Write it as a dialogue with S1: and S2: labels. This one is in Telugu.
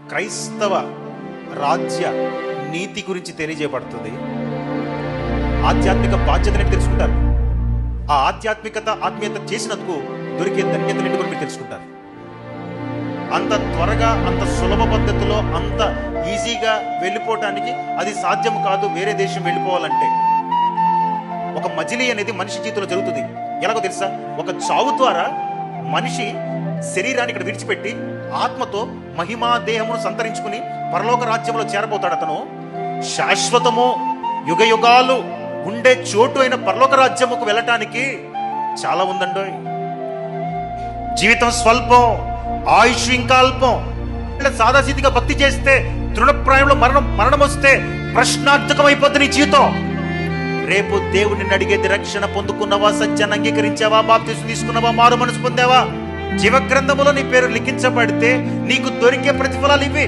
S1: క్రైస్తవ రాజ్య నీతి గురించి తెలియజేయబడుతుంది. ఆధ్యాత్మిక బాధ్యతని తెలుసుకుంటారు. ఆ ఆత్మీయత చేసినందుకు దొరికే ధన్యతని కూడా మీరు తెలుసుకుంటారు. అంత త్వరగా, అంత సులభ పద్ధతిలో, అంత ఈజీగా వెళ్ళిపోవటానికి అది సాధ్యం కాదు. వేరే దేశం వెళ్ళిపోవాలంటే ఒక మజిలీ అనేది మనిషి జీవితంలో జరుగుతుంది. ఎలాగో తెలుసా? ఒక చావు ద్వారా మనిషి శరీరాన్ని ఇక్కడ విడిచిపెట్టి ఆత్మతో మహిమా దేహమును సంతరించుకుని పరలోక రాజ్యంలో చేరబోతాడు. అతను శాశ్వతము, యుగ యుగాలు ఉండే చోటు అయిన పరలోక రాజ్యముకు వెళ్ళటానికి చాలా ఉందండో. జీవితం స్వల్పం, ఆయుష్ ఇంకా అల్పం. సాదాసీదిగా భక్తి చేస్తే, తృణప్రాయంలో మరణం వస్తే ప్రశ్నార్థకం అయిపోతుంది నీ జీవితం. రేపు దేవుడు నిన్ను అడిగేది, రక్షణ పొందుకున్నావా, సత్యాన్ని అంగీకరించావా, బాప్తిసం తీసుకున్నావా, మారు మనసు పొందావా? జీవ గ్రంథములో నీ పేరు లిఖించబడితే నీకు దొరికే ప్రతిఫలాలు ఇవి.